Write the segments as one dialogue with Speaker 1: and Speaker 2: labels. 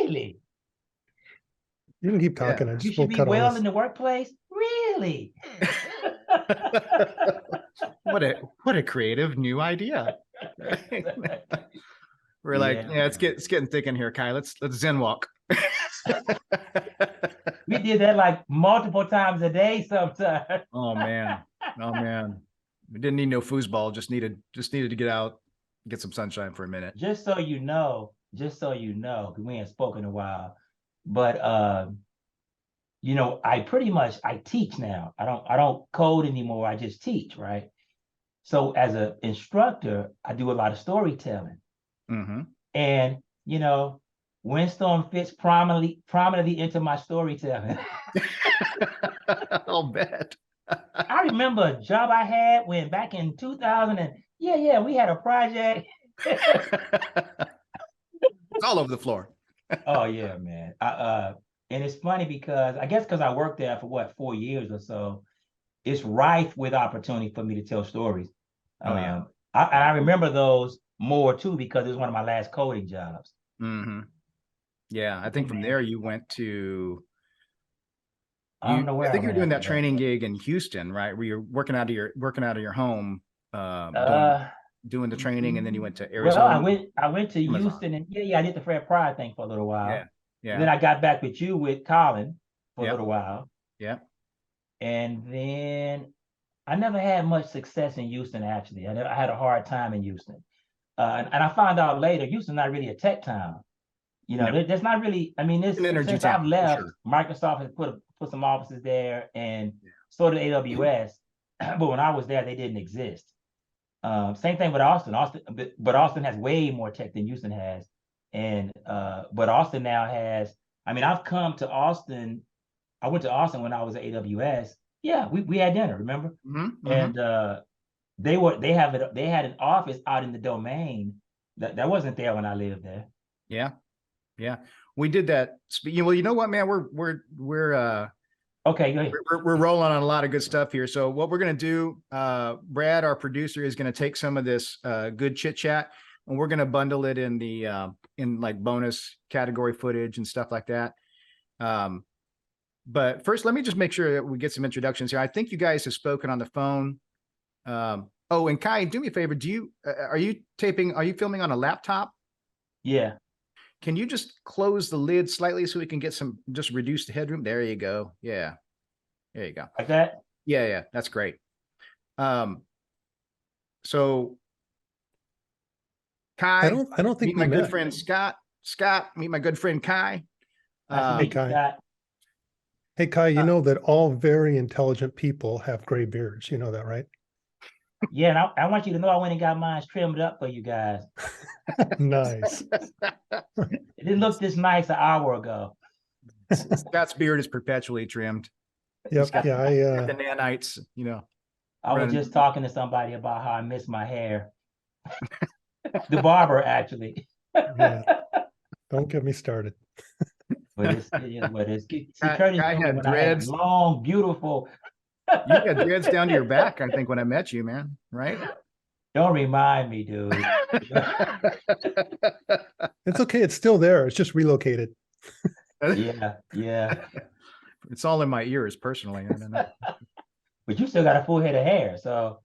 Speaker 1: Really?
Speaker 2: You can keep talking.
Speaker 3: Yeah.
Speaker 2: I
Speaker 1: You
Speaker 2: just
Speaker 1: should
Speaker 2: will
Speaker 1: be
Speaker 2: cut all
Speaker 1: well
Speaker 2: this.
Speaker 1: in the workplace? Really?
Speaker 3: What a creative new idea. We're like,
Speaker 1: Yeah,
Speaker 3: yeah, it's getting thick in here, Kai. Let's Zen walk.
Speaker 1: we did that like multiple times a day sometimes.
Speaker 3: Oh man. Oh man. We didn't need no foosball, just needed to get out, get some sunshine for a minute.
Speaker 1: Just so you know, 'cause we ain't spoken in a while, but I teach now. I don't code anymore. I just teach, right? So as an instructor, I do a lot of storytelling.
Speaker 3: Mm-hmm.
Speaker 1: And Windstorm fits prominently into my storytelling.
Speaker 3: I'll bet.
Speaker 1: I remember a job I had when back in 2000 and we had a project.
Speaker 3: It's all over the floor.
Speaker 1: Oh yeah, man. And it's funny because I worked there for 4 years or so, it's rife with opportunity for me to tell stories.
Speaker 3: Oh yeah.
Speaker 1: I remember those more too because it was one of my last coding jobs.
Speaker 3: Mm-hmm. Yeah, I think from there you went to.
Speaker 1: I don't know where
Speaker 3: I think
Speaker 1: I
Speaker 3: you're
Speaker 1: went
Speaker 3: doing that
Speaker 1: after
Speaker 3: training gig in Houston, right? Where you're working out of your home, doing the training, and then you went to Arizona.
Speaker 1: Well, I went to
Speaker 3: Amazon.
Speaker 1: Houston and I did the Fred Pryor thing for a little while.
Speaker 3: Yeah. Yeah.
Speaker 1: And then I got back with you with Colin for a little while.
Speaker 3: Yeah.
Speaker 1: And then I never had much success in Houston, actually. I had a hard time in Houston. And I found out later, Houston's not really a tech town. There's not really,
Speaker 3: It's an energy
Speaker 1: since
Speaker 3: town,
Speaker 1: I've left,
Speaker 3: sure.
Speaker 1: Microsoft has put some offices there and so did AWS. But when I was there, they didn't exist. Same thing with Austin. But Austin has way more tech than Houston has. And but Austin now has, I've come to Austin. I went to Austin when I was at AWS. Yeah, we had dinner, remember?
Speaker 3: Mm-hmm.
Speaker 1: And they had an office out in the Domain that wasn't there when I lived there.
Speaker 3: Yeah. Yeah. We did that. Well, you know what, man? We're
Speaker 1: okay, go ahead.
Speaker 3: We're rolling on a lot of good stuff here. So what we're going to do, Brad, our producer, is going to take some of this good chit chat and we're going to bundle it in the in like bonus category footage and stuff like that. But first, let me just make sure that we get some introductions here. I think you guys have spoken on the phone. Oh, and Kai, do me a favor. Are you filming on a laptop?
Speaker 1: Yeah.
Speaker 3: Can you just close the lid slightly so we can get just reduce the headroom? There you go. Yeah. There you go.
Speaker 1: Like that?
Speaker 3: Yeah. That's great. So Kai,
Speaker 2: I don't think
Speaker 3: meet my good friend Scott. Scott, meet my good friend Kai.
Speaker 2: Hey, Kai. Hey, Kai, you know that all very intelligent people have gray beards. You know that, right?
Speaker 1: Yeah, and I want you to know I went and got mine trimmed up for you guys.
Speaker 2: Nice.
Speaker 1: It didn't look this nice an hour ago.
Speaker 3: Scott's beard is perpetually trimmed.
Speaker 2: Yep.
Speaker 3: The
Speaker 2: nanites,
Speaker 1: I was just talking to somebody about how I miss my hair. The barber, actually.
Speaker 2: Yeah. Don't get me started.
Speaker 1: But it is what it is. See,
Speaker 3: Curtis had dreads.
Speaker 1: Long, beautiful.
Speaker 3: You had dreads down to your back, I think, when I met you, man. Right?
Speaker 1: Don't remind me, dude.
Speaker 2: It's okay. It's still there. It's just relocated.
Speaker 1: Yeah.
Speaker 3: It's all in my ears, personally. I don't know.
Speaker 1: But you still got a full head of hair, so.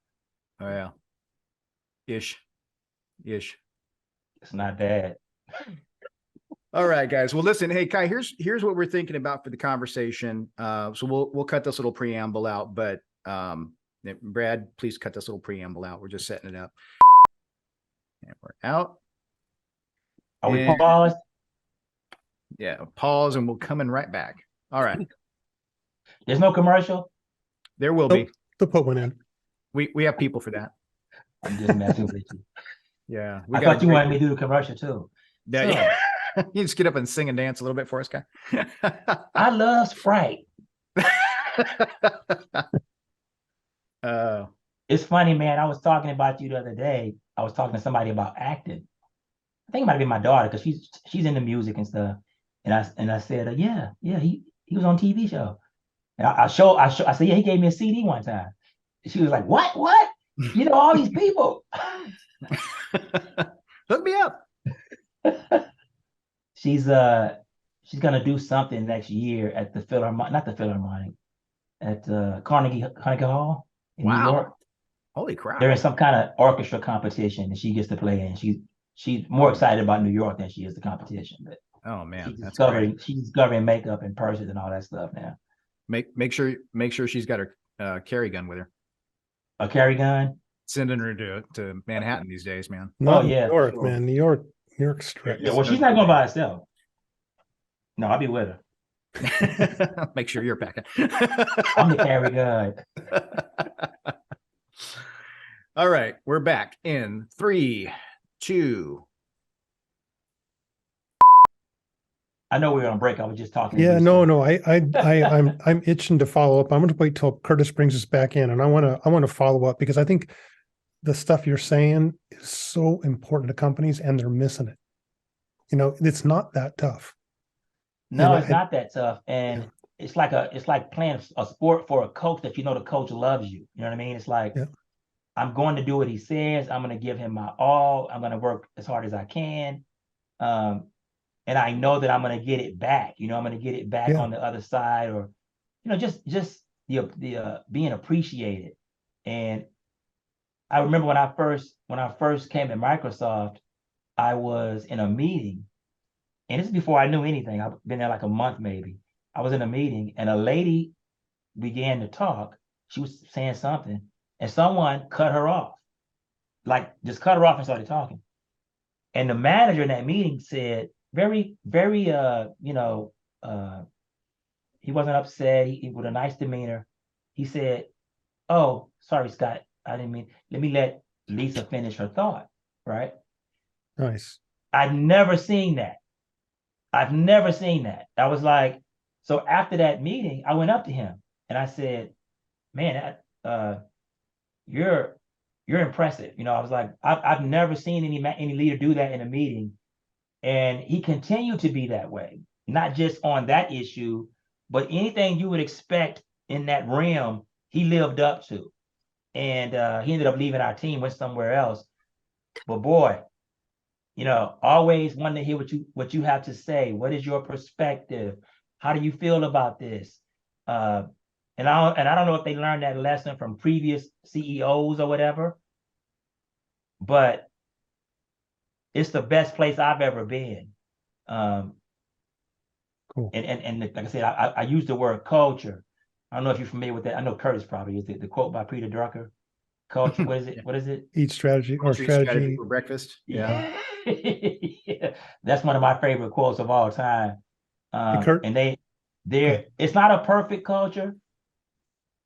Speaker 3: Oh yeah. Ish.
Speaker 1: It's not bad.
Speaker 3: All right, guys. Well, listen, hey, Kai, here's what we're thinking about for the conversation. So we'll cut this little preamble out, but Brad, please cut this little preamble out. We're just setting it up. And we're out.
Speaker 1: Are we paused?
Speaker 3: Yeah, pause, and we'll come in right back. All right.
Speaker 1: There's no commercial?
Speaker 3: There will be.
Speaker 2: They'll put one in.
Speaker 3: We have people for that.
Speaker 1: I'm just messing with you.
Speaker 3: Yeah.
Speaker 1: I thought you wanted me to do the commercial too.
Speaker 3: Yeah. You just get up and sing and dance a little bit for us, Kai.
Speaker 1: I love Sprite. It's funny, man. I was talking about you the other day. I was talking to somebody about acting. I think it might be my daughter because she's into music and stuff. And I said, yeah, he was on TV show. And I said, yeah, he gave me a CD one time. She was like, what? You know all these people.
Speaker 3: Hook me up.
Speaker 1: She's she's gonna do something next year at the Philharmonic, not the Philharmonic, at Carnegie Hall in New
Speaker 3: Wow.
Speaker 1: York.
Speaker 3: Holy crap.
Speaker 1: They're in some kind of orchestra competition and she gets to play in. She's more excited about New York than she is the competition. But
Speaker 3: oh man,
Speaker 1: she's discovering makeup and purses and all that stuff now.
Speaker 3: Make sure she's got her carry gun with her.
Speaker 1: A carry gun?
Speaker 3: Sending her to Manhattan these days, man.
Speaker 2: Not New York, sure. Man. New York strict.
Speaker 1: Yeah, well, she's not going by herself. No, I'll be with
Speaker 3: her. Make sure you're packing.
Speaker 1: I'm the carry gun.
Speaker 3: All right, we're back in 3, 2.
Speaker 1: I know we were on break. I was just talking.
Speaker 2: Yeah, no. I'm itching to follow up. I'm going to wait till Curtis brings us back in, and I want to follow up because I think the stuff you're saying is so important to companies, and they're missing it. You know, it's not that tough.
Speaker 1: No, it's not that tough, and it's like playing a sport for a coach that you know the coach loves you. You know what I mean? It's like I'm going to do what he says. I'm going to give him my all. I'm going to work as hard as I can. And I know that I'm going to get it back. You know, I'm going to get it back on the other side, or, you know, just the being appreciated. And I remember when I first came to Microsoft, I was in a meeting, and this is before I knew anything. I've been there like a month maybe. I was in a meeting, and a lady began to talk. She was saying something, and someone cut her off, like just cut her off and started talking. And the manager in that meeting said, very, very, he wasn't upset. He with a nice demeanor. He said, "Oh, sorry, Scott. I didn't mean. Let me let Lisa finish her thought." Right?
Speaker 2: Nice.
Speaker 1: I've never seen that. I was like, so after that meeting, I went up to him and I said, "Man, you're impressive." You know, I was like, I've never seen any leader do that in a meeting. And he continued to be that way, not just on that issue, but anything you would expect in that realm, he lived up to. And he ended up leaving our team, went somewhere else. But boy, you know, always want to hear what you have to say. What is your perspective? How do you feel about this? And I don't know if they learned that lesson from previous CEOs or whatever, but it's the best place I've ever been. Cool. And like I said, I use the word culture. I don't know if you're familiar with that. I know Curtis probably is. The quote by Peter Drucker. Culture. What is it? What is it?
Speaker 2: Eat strategy or strategy
Speaker 3: for breakfast.
Speaker 1: Yeah. Yeah. That's one of my favorite quotes of all time. And it's not a perfect culture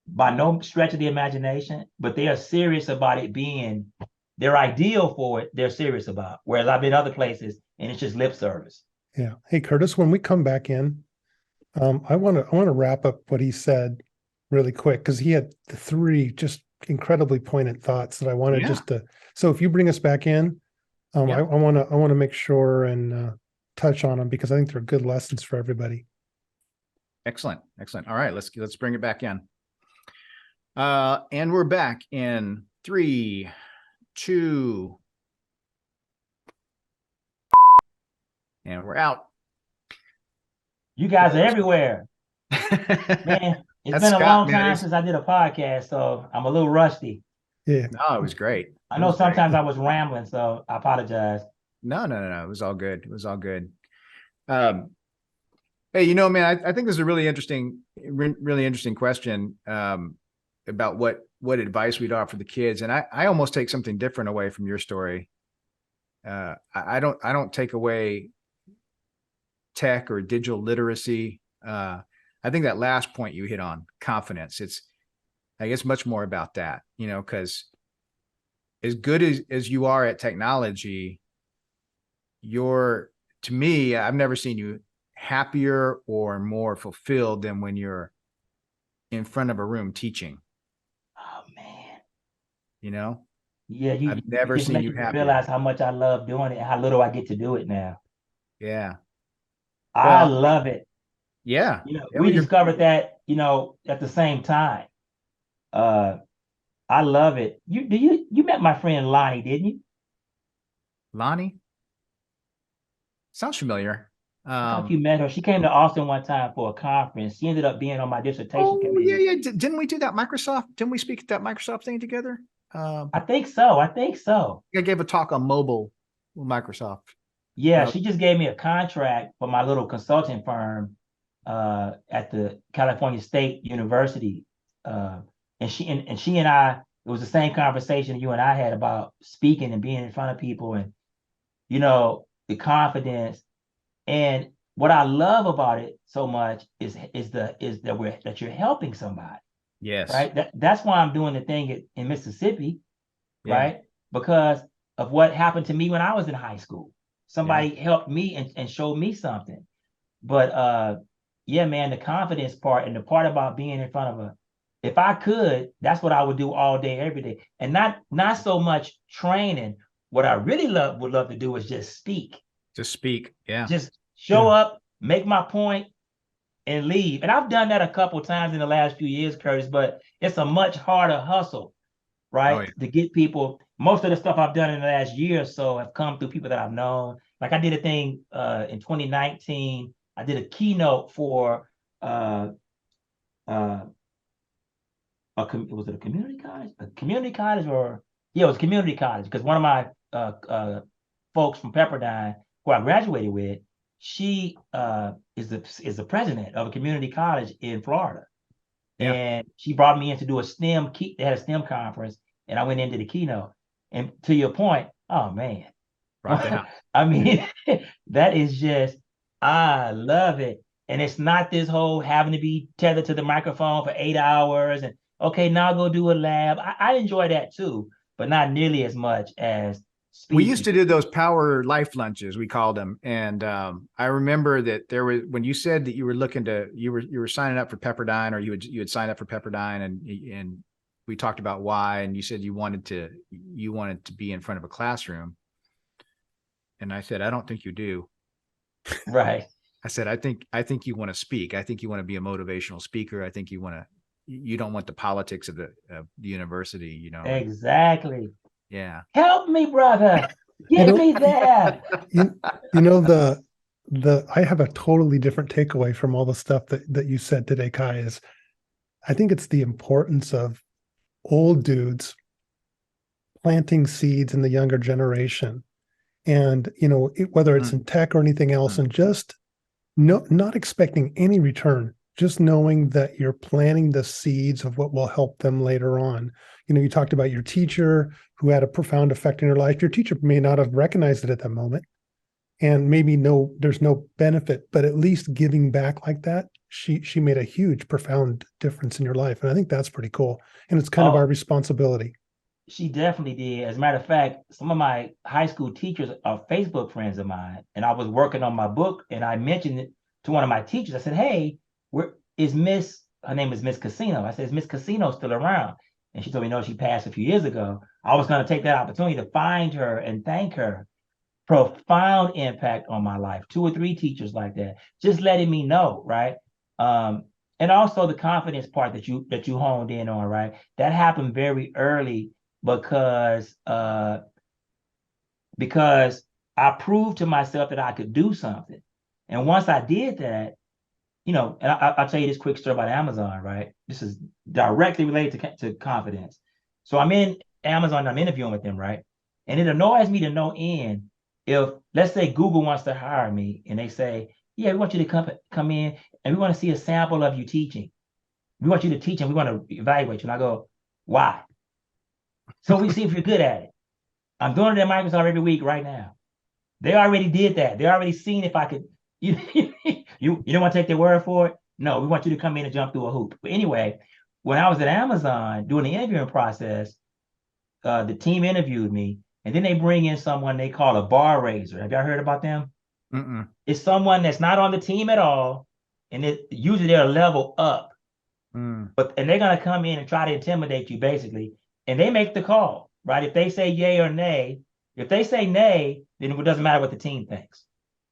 Speaker 1: by no stretch of the imagination, but they are serious about it being their ideal for it. They're serious about. Whereas I've been other places and it's just lip service.
Speaker 2: Yeah. Hey, Curtis, when we come back in, I want to wrap up what he said really quick because he had 3 just incredibly poignant thoughts that I wanted so if you bring us back in, I want to make sure and touch on them because I think they're good lessons for everybody.
Speaker 3: Excellent. All right, let's bring it back in. And we're back in 3, 2, and we're out.
Speaker 1: You guys are everywhere. Man, it's been a long time since I did a podcast, so I'm a little rusty.
Speaker 2: Yeah.
Speaker 3: No, it was great.
Speaker 1: I know sometimes I was rambling, so I apologize.
Speaker 3: No. It was all good. Hey, you know, man, I think this is a really interesting question about what advice we'd offer the kids. And I almost take something different away from your story. I don't take away tech or digital literacy. I think that last point you hit on, confidence, I guess much more about that, you know, because as good as you are at technology, to me, I've never seen you happier or more fulfilled than when you're in front of a room teaching.
Speaker 1: Oh man.
Speaker 3: You know?
Speaker 1: Yeah,
Speaker 3: I've never seen you happy.
Speaker 1: Realize how much I love doing it and how little I get to do it now.
Speaker 3: Yeah.
Speaker 1: I love it.
Speaker 3: Yeah.
Speaker 1: You know, we discovered that, you know, at the same time. I love it. You met my friend Lonnie, didn't you?
Speaker 3: Lonnie? Sounds familiar.
Speaker 1: I don't know if you met her. She came to Austin one time for a conference. She ended up being on my dissertation committee.
Speaker 3: yeah. Didn't we do that Microsoft? Didn't we speak at that Microsoft thing together?
Speaker 1: I think so. I think so.
Speaker 3: I gave a talk on mobile with Microsoft.
Speaker 1: Yeah, she just gave me a contract for my little consulting firm at the California State University. And she and I, it was the same conversation you and I had about speaking and being in front of people and, you know, the confidence. And what I love about it so much is that you're helping somebody,
Speaker 3: Yes.
Speaker 1: right? That's why I'm doing the thing in Mississippi,
Speaker 3: Yeah.
Speaker 1: right? Because of what happened to me when I was in high school. Somebody helped me and showed me something. But yeah, man, the confidence part and the part about being in front of if I could, that's what I would do all day, every day. And not so much training. What I really would love to do is just speak.
Speaker 3: Just speak. Yeah.
Speaker 1: Just show up, make my point, and leave. And I've done that a couple times in the last few years, Curtis, but it's a much harder hustle, right? To get people. Most of the stuff I've done in the last year or so have come through people that I've known. Like I did a thing in 2019. I did a keynote for was it a community college? A community college or it was community college because one of my folks from Pepperdine who I graduated with, she is the president of a community college in Florida. Yeah. And she brought me in to do they had a STEM conference, and I went into the keynote. And to your point, oh man. I mean, that is just, I love it. And it's not this whole having to be tethered to the microphone for 8 hours and okay, now go do a lab. I enjoy that too, but not nearly as much as speaking.
Speaker 3: We used to do those power life lunches, we called them. And I remember that there was, when you said that you were looking to, you were signing up for Pepperdine, or you had signed up for Pepperdine, and we talked about why, and you said you wanted to be in front of a classroom. And I said, I don't think you do.
Speaker 1: Right.
Speaker 3: I said, I think you want to speak. I think you want to be a motivational speaker. I think you don't want the politics of the university, you know.
Speaker 1: Exactly.
Speaker 3: Yeah.
Speaker 1: Help me, brother. Get me there.
Speaker 2: You know, I have a totally different takeaway from all the stuff that you said today, Kai, is I think it's the importance of old dudes planting seeds in the younger generation. And, you know, whether it's in tech or anything else, and just not expecting any return, just knowing that you're planting the seeds of what will help them later on. You know, you talked about your teacher who had a profound effect in your life. Your teacher may not have recognized it at that moment, and maybe there's no benefit, but at least giving back like that, she made a huge, profound difference in your life. And I think that's pretty cool. And it's kind of our responsibility.
Speaker 1: She definitely did. As a matter of fact, some of my high school teachers are Facebook friends of mine, and I was working on my book, and I mentioned it to one of my teachers. I said, hey, her name is Miss Casino. I said, is Miss Casino still around? And she told me, no, she passed a few years ago. I was going to take that opportunity to find her and thank her. Profound impact on my life. 2 or 3 teachers like that, just letting me know, right? And also the confidence part that you honed in on, right? That happened very early because I proved to myself that I could do something. And once I did that, you know, and I'll tell you this quick story about Amazon, right? This is directly related to confidence. So I'm in Amazon, I'm interviewing with them, right? And it annoys me to no end if, let's say, Google wants to hire me and they say, yeah, we want you to come in and we want to see a sample of you teaching. We want you to teach and we want to evaluate you. And I go, why? So we see if you're good at it. I'm doing it at Microsoft every week right now. They already did that. They already seen if I could. You don't want to take their word for it? No, we want you to come in and jump through a hoop. But anyway, when I was at Amazon doing the interviewing process, the team interviewed me, and then they bring in someone they call a bar raiser. Have y'all heard about them?
Speaker 3: Mm-mm.
Speaker 1: It's someone that's not on the team at all, and usually they're a level up. And they're gonna come in and try to intimidate you, basically, and they make the call, right? If they say yay or nay, if they say nay, then it doesn't matter what the team thinks.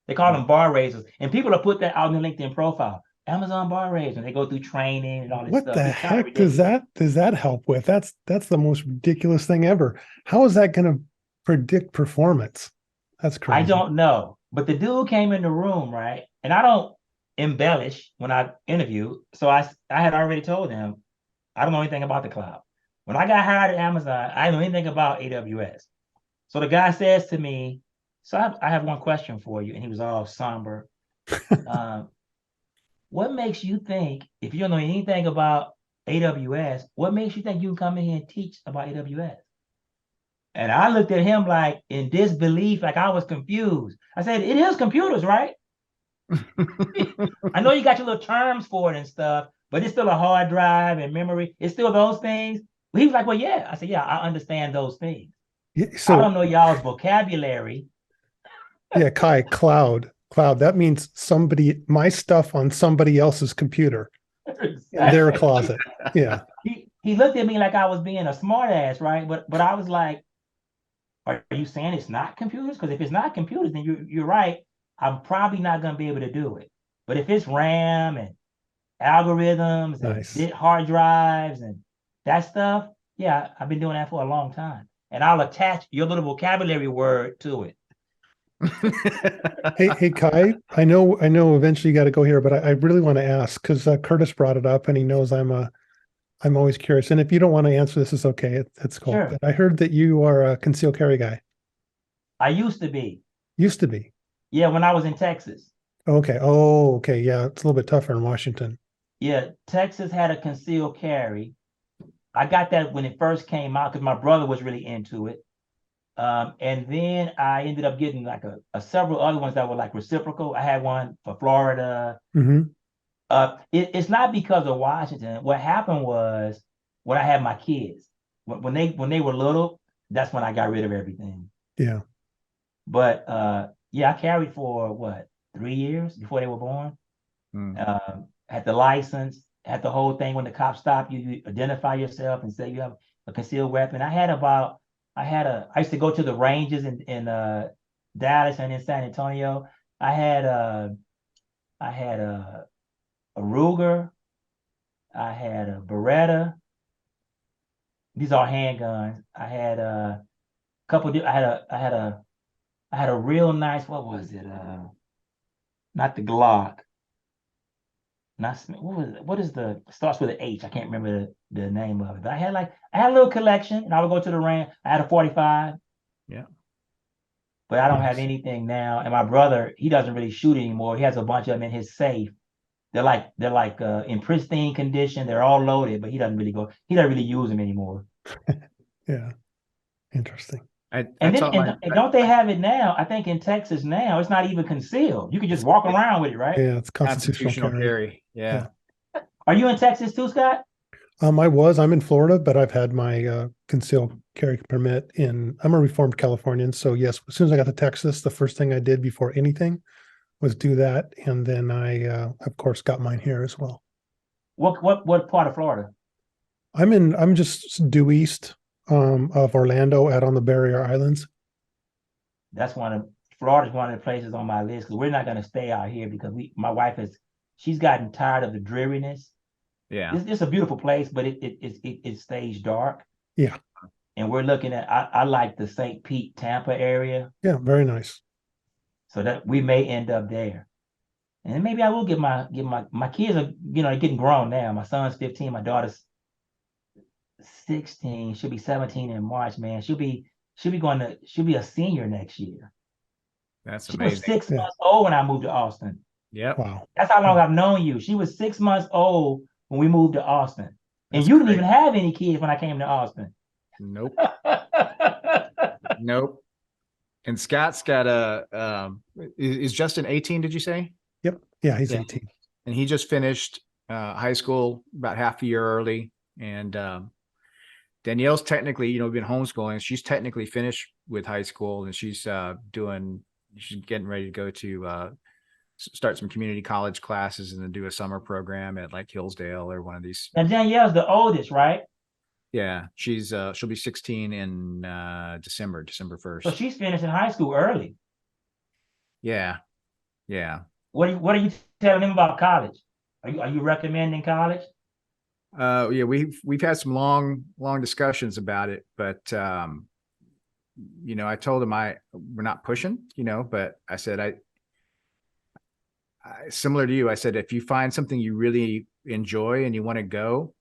Speaker 1: They call them bar raisers, and people will put that out in their LinkedIn profile. Amazon bar raiser, and they go through training and all this stuff.
Speaker 2: What the heck does that help with? That's the most ridiculous thing ever. How is that going to predict performance? That's crazy.
Speaker 1: I don't know, But the dude came in the room, right? And I don't embellish when I interview. So I had already told him, I don't know anything about the cloud. When I got hired at Amazon, I didn't know anything about AWS. So the guy says to me, so I have one question for you. And he was all somber. What makes you think, if you don't know anything about AWS, what makes you think you can come in here and teach about AWS? And I looked at him like in disbelief, like I was confused. I said, it is computers, right? I know you got your little terms for it and stuff, but it's still a hard drive and memory. It's still those things. Well, he was like, well, yeah. I said, yeah, I understand those things. I don't know y'all's vocabulary.
Speaker 2: Yeah, Kai, cloud. That means my stuff on somebody else's computer in their closet. Yeah.
Speaker 1: He looked at me like I was being a smartass, right? But I was like, are you saying it's not computers? Because if it's not computers, then you're right. I'm probably not going to be able to do it. But if it's RAM and algorithms and hard drives and that stuff, yeah, I've been doing that for a long time. And I'll attach your little vocabulary word to it.
Speaker 2: Hey, Kai, I know eventually you got to go here, but I really want to ask because Curtis brought it up and he knows I'm always curious. And if you don't want to answer this, it's okay. It's cool.
Speaker 1: Sure.
Speaker 2: But I heard that you are a concealed carry guy.
Speaker 1: I used to be.
Speaker 2: Used to be.
Speaker 1: Yeah, when I was in Texas.
Speaker 2: Okay. Oh, okay. Yeah, it's a little bit tougher in Washington.
Speaker 1: Yeah, Texas had a concealed carry. I got that when it first came out because my brother was really into it. And then I ended up getting like a several other ones that were like reciprocal. I had one for Florida.
Speaker 2: Mm-hmm.
Speaker 1: It's not because of Washington. What happened was when I had my kids, when they were little, that's when I got rid of everything.
Speaker 2: Yeah.
Speaker 1: But yeah, I carried for what, 3 years before they were born. Had the license, had the whole thing. When the cops stop you, you identify yourself and say you have a concealed weapon. I used to go to the ranges in Dallas and in San Antonio. I had a Ruger. I had a Beretta. These are handguns. I had a couple. I had a real nice. What was it? Not the Glock. Not what was it? What is the starts with an H? I can't remember the name of it. But I had a little collection, and I would go to the range. I had a 45.
Speaker 3: Yeah.
Speaker 1: But I don't have anything now. And my brother, he doesn't really shoot anymore. He has a bunch of them in his safe. They're like in pristine condition. They're all loaded, but he doesn't really use them anymore.
Speaker 2: Yeah. Interesting.
Speaker 1: And don't they have it now? I think in Texas now, it's not even concealed. You can just walk around with it, right?
Speaker 2: Yeah, it's constitutional carry.
Speaker 3: Yeah.
Speaker 1: Are you in Texas too, Scott?
Speaker 2: I'm in Florida, but I've had my concealed carry permit I'm a reformed Californian. So yes, as soon as I got to Texas, the first thing I did before anything was do that. And then I, of course, got mine here as well.
Speaker 1: What part of Florida?
Speaker 2: I'm just due east of Orlando, out on the Barrier Islands.
Speaker 1: Florida's one of the places on my list because we're not going to stay out here because my wife she's gotten tired of the dreariness.
Speaker 3: Yeah,
Speaker 1: it's a beautiful place, but it stays dark.
Speaker 2: Yeah,
Speaker 1: and we're looking at I like the St. Pete, Tampa area.
Speaker 2: Yeah, very nice.
Speaker 1: So that we may end up there, and maybe I will get my kids are getting grown now. My son's 15, my daughter's 16. She'll be 17 in March. Man, she'll be a senior next year.
Speaker 3: That's
Speaker 1: she
Speaker 3: amazing.
Speaker 1: was 6 months old when I moved to Austin.
Speaker 3: Yep.
Speaker 2: Wow.
Speaker 1: That's how long I've known you. She was 6 months old when we moved to Austin. And you didn't even have any kids when I came to Austin.
Speaker 3: Nope. Nope. And Scott's got is Justin 18, did you say?
Speaker 2: Yep. Yeah, he's 18.
Speaker 3: And he just finished high school about half a year early. And Danielle's technically, we've been homeschooling. She's technically finished with high school, and she's getting ready to go to start some community college classes and then do a summer program at like Hillsdale or one of these.
Speaker 1: And Danielle's the oldest, right?
Speaker 3: Yeah, she'll be 16 in December 1st.
Speaker 1: So she's finishing high school early.
Speaker 3: Yeah.
Speaker 1: What are you telling them about college? Are you recommending college?
Speaker 3: Yeah, we've had some long discussions about it, but I told him we're not pushing, but I said similar to you, I said, if you find something you really enjoy and you want to go,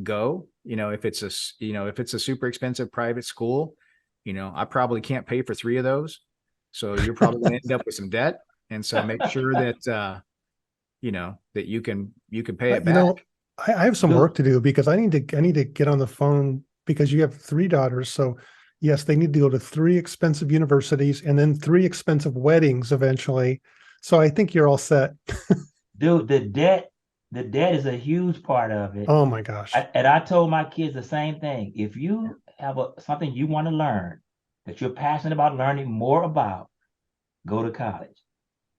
Speaker 3: go. If it's a super expensive private school, I probably can't pay for 3 of those. So you're probably going to end up with some debt. And so make sure that, that you can pay it back.
Speaker 2: I have some work to do because I need to get on the phone because you have 3 daughters. So yes, they need to go to 3 expensive universities and then 3 expensive weddings eventually. So I think you're all set.
Speaker 1: Dude, the debt is a huge part of it.
Speaker 2: Oh my gosh.
Speaker 1: And I told my kids the same thing. If you have something you want to learn that you're passionate about learning more about, go to college.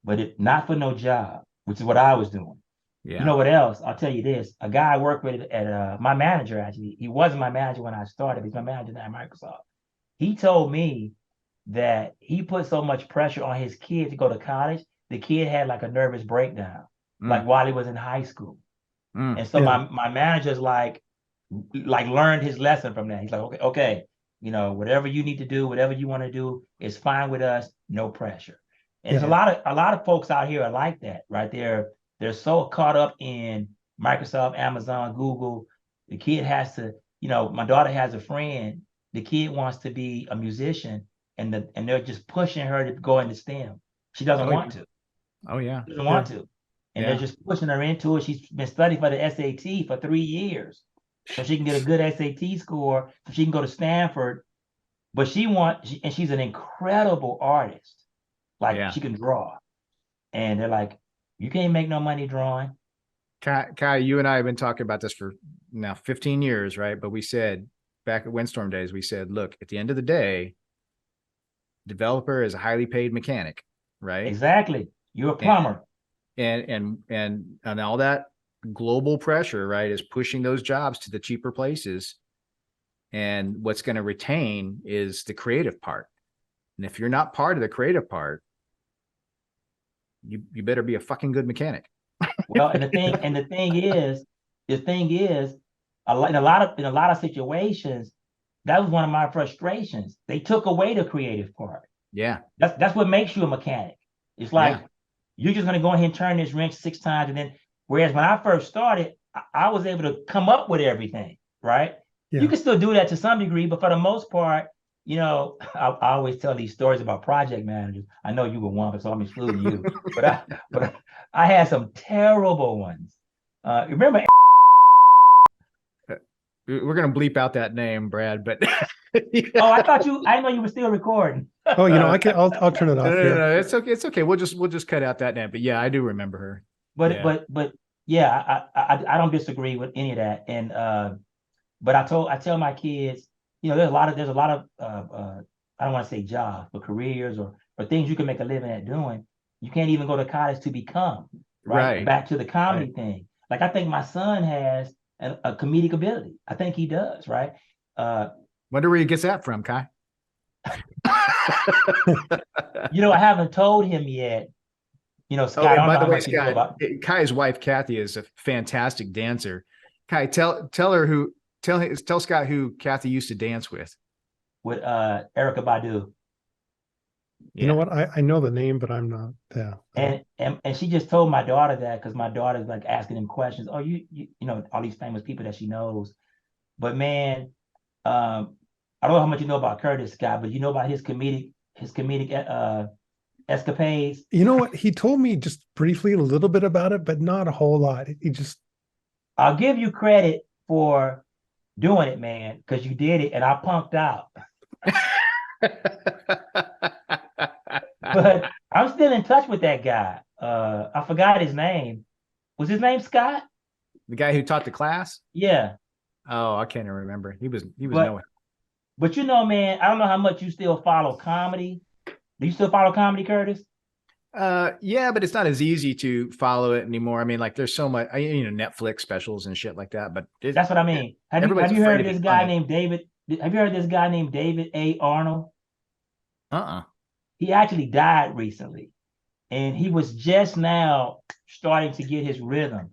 Speaker 1: But not for no job, which is what I was doing.
Speaker 3: Yeah.
Speaker 1: You know what else? I'll tell you this. A guy I worked with at my manager, actually, he wasn't my manager when I started. He's my manager now at Microsoft. He told me that he put so much pressure on his kid to go to college. The kid had like a nervous breakdown, like while he was in high school. And so my manager's like learned his lesson from that. He's like, okay, whatever you need to do, whatever you want to do is fine with us, no pressure. And there's a lot of folks out here are like that, right? They're so caught up in Microsoft, Amazon, Google. The kid has to, my daughter has a friend. The kid wants to be a musician, and they're just pushing her to go into STEM. She doesn't want to.
Speaker 3: Oh yeah,
Speaker 1: she doesn't want to, and they're just pushing her into it. She's been studying for the SAT for 3 years, so she can get a good SAT score, so she can go to Stanford. But and she's an incredible artist. Like she can draw, and they're like, you can't make no money drawing.
Speaker 3: Kai, you and I have been talking about this for now 15 years, right? But we said back at Windstorm days, we said, look, at the end of the day, developer is a highly paid mechanic, right?
Speaker 1: Exactly. You're a plumber.
Speaker 3: And all that global pressure, right, is pushing those jobs to the cheaper places. And what's going to retain is the creative part. And if you're not part of the creative part, you better be a fucking good mechanic.
Speaker 1: Well, and the thing is, in a lot of situations, that was one of my frustrations. They took away the creative part.
Speaker 3: Yeah.
Speaker 1: That's what makes you a mechanic. It's like you're just gonna go ahead and turn this wrench 6 times, and then whereas when I first started, I was able to come up with everything, right? Yeah. You can still do that to some degree, but for the most part, I always tell these stories about project managers. I know you were one, so I'm excluding you. but I had some terrible ones. Remember?
Speaker 3: We're gonna bleep out that name, Brad. But
Speaker 1: oh, I know you were still recording.
Speaker 2: Oh, I'll turn it off.
Speaker 3: No, it's okay. It's okay. We'll just cut out that name. But yeah, I do remember her.
Speaker 1: But yeah, I don't disagree with any of that. And but I tell my kids, there's a lot of I don't want to say jobs, but careers or things you can make a living at doing. You can't even go to college to become, right? Back to the comedy thing. Like I think my son has a comedic ability. I think he does, right?
Speaker 3: Wonder where he gets that from, Kai.
Speaker 1: I haven't told him yet. Scott, I don't know how much you know about
Speaker 3: Kai's wife, Kathy, is a fantastic dancer. Kai, tell Scott who Kathy used to dance with.
Speaker 1: With Erykah Badu.
Speaker 2: Yeah. You know what? I know the name, but I'm not. Yeah.
Speaker 1: And she just told my daughter that because my daughter's like asking him questions. Oh, you all these famous people that she knows. But man, I don't know how much you know about Curtis Scott, but you know about his comedic escapades.
Speaker 2: You know what? He told me just briefly a little bit about it, but not a whole lot.
Speaker 1: I'll give you credit for doing it, man, because you did it, and I punked out. But I'm still in touch with that guy. I forgot his name. Was his name Scott?
Speaker 3: The guy who taught the class?
Speaker 1: Yeah.
Speaker 3: Oh, I can't even remember. He was nowhere.
Speaker 1: But man, I don't know how much you still follow comedy. Do you still follow comedy, Curtis?
Speaker 3: Yeah, but it's not as easy to follow it anymore. I mean, like there's so much, Netflix specials and shit like that. But
Speaker 1: that's what I mean. Have you heard of this guy named David? Have you heard of this guy named David A. Arnold? He actually died recently, and he was just now starting to get his rhythm.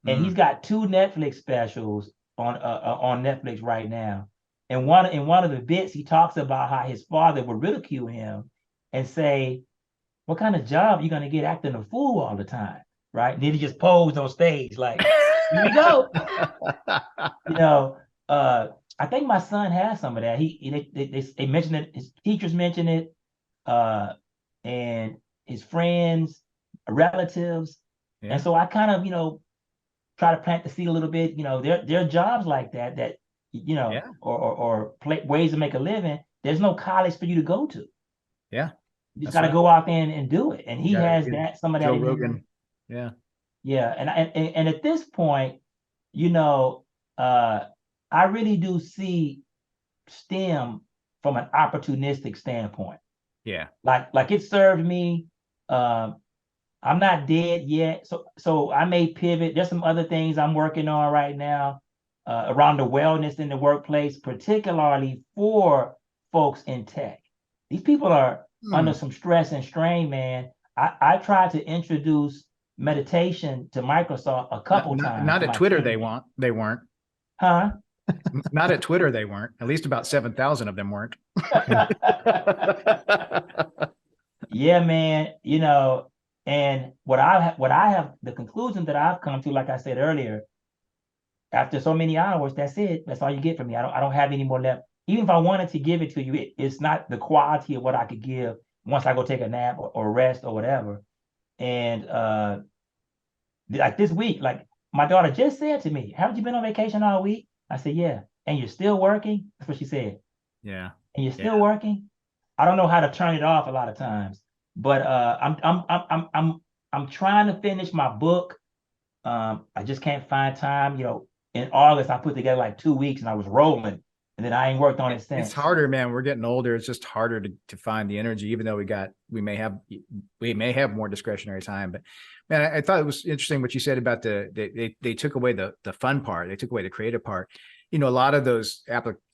Speaker 1: And he's got 2 Netflix specials on Netflix right now. And in one of the bits, he talks about how his father would ridicule him and say, what kind of job you gonna get acting a fool all the time, right? And then he just posed on stage like, here we go. You know, I think my son has some of that. They mentioned it, his teachers mentioned it, and his friends, relatives.
Speaker 3: Yeah.
Speaker 1: And so I kind of, try to plant the seed a little bit. There are jobs like that
Speaker 3: Yeah.
Speaker 1: or ways to make a living. There's no college for you to go to.
Speaker 3: Yeah.
Speaker 1: You just
Speaker 3: That's
Speaker 1: got to
Speaker 3: right.
Speaker 1: go out there and do it. And he
Speaker 3: You gotta
Speaker 1: has
Speaker 3: do
Speaker 1: some of that
Speaker 3: Joe
Speaker 1: in him.
Speaker 3: Rogan. Yeah.
Speaker 1: Yeah. And at this point, I really do see STEM from an opportunistic standpoint.
Speaker 3: Yeah.
Speaker 1: Like it served me. I'm not dead yet, so I may pivot. There's some other things I'm working on right now around the wellness in the workplace, particularly for folks in tech. These people are under some stress and strain, man. I tried to introduce meditation to Microsoft a couple times.
Speaker 3: Not
Speaker 1: to
Speaker 3: at
Speaker 1: my
Speaker 3: Twitter,
Speaker 1: team.
Speaker 3: they weren't.
Speaker 1: Huh?
Speaker 3: Not at Twitter, they weren't. At least about 7,000 of them weren't.
Speaker 1: Yeah, man. And what I have the conclusion that I've come to, like I said earlier, after so many hours, that's it. That's all you get from me. I don't have any more left. Even if I wanted to give it to you, it's not the quality of what I could give once I go take a nap or rest or whatever. And like this week, like my daughter just said to me, haven't you been on vacation all week? I said, yeah. And you're still working? That's what she said.
Speaker 3: Yeah.
Speaker 1: And you're still working? I don't know how to turn it off a lot of times, but I'm trying to finish my book. I just can't find time. In August I put together like 2 weeks and I was rolling, and then I ain't worked on it since.
Speaker 3: It's harder, man. We're getting older. It's just harder to find the energy, even though we may have more discretionary time. But man, I thought it was interesting what you said about they took away the fun part. They took away the creative part. A lot of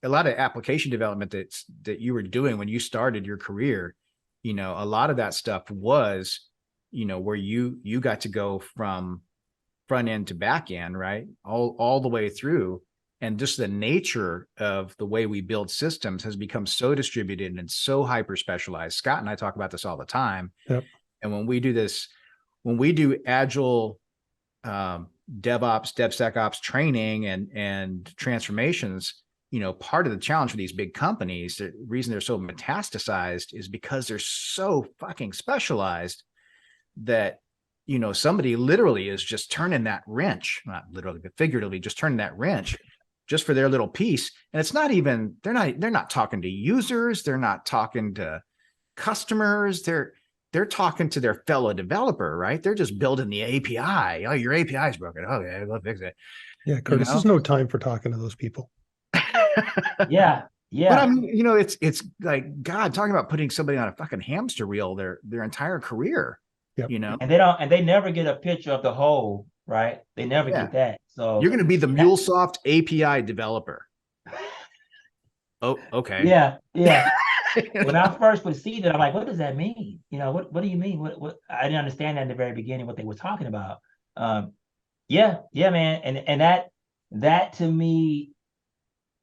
Speaker 3: application development that you were doing when you started your career, a lot of that stuff was, where you got to go from front end to back end, right? All the way through. And just the nature of the way we build systems has become so distributed and so hyper specialized. Scott and I talk about this all the time.
Speaker 2: Yep.
Speaker 3: And when we do agile DevOps, DevSecOps training and transformations, part of the challenge for these big companies, the reason they're so metastasized is because they're so fucking specialized that, somebody literally is just turning that wrench, not literally, but figuratively, just turning that wrench just for their little piece. And it's not even, they're not talking to users. They're not talking to customers. They're talking to their fellow developer, right? They're just building the API. Oh, your API is broken. Okay, go fix it.
Speaker 2: Yeah, Curtis, there's no time for talking to those people.
Speaker 1: Yeah.
Speaker 3: But I mean, it's like, God, talking about putting somebody on a fucking hamster wheel their entire career.
Speaker 2: Yep.
Speaker 1: And they never get a picture of the whole, right? They never get that. So
Speaker 3: you're going to be the MuleSoft API developer. Oh, okay.
Speaker 1: Yeah. When I first would see that, I'm like, what does that mean? What do you mean? What I didn't understand that in the very beginning, what they were talking about. Yeah, man. And that to me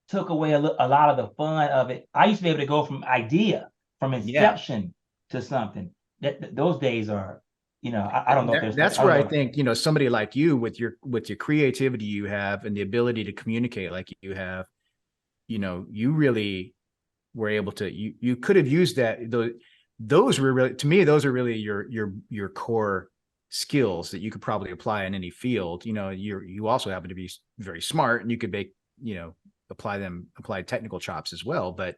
Speaker 1: took away a lot of the fun of it. I used to be able to go from inception to something. Those days are, I don't know if there's.
Speaker 3: That's where I think, somebody like you with your creativity you have and the ability to communicate like you have, you really were able to, you could have used that. Those were really, to me, those are really your core skills that you could probably apply in any field. You also happen to be very smart and you could make, apply technical chops as well. But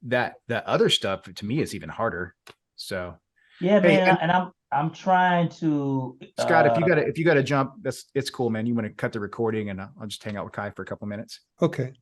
Speaker 3: that other stuff to me is even harder. So
Speaker 1: yeah, man. And I'm trying to,
Speaker 3: Scott, if you got to jump, it's cool, man. You want to cut the recording and I'll just hang out with Kai for a couple minutes.
Speaker 2: Okay.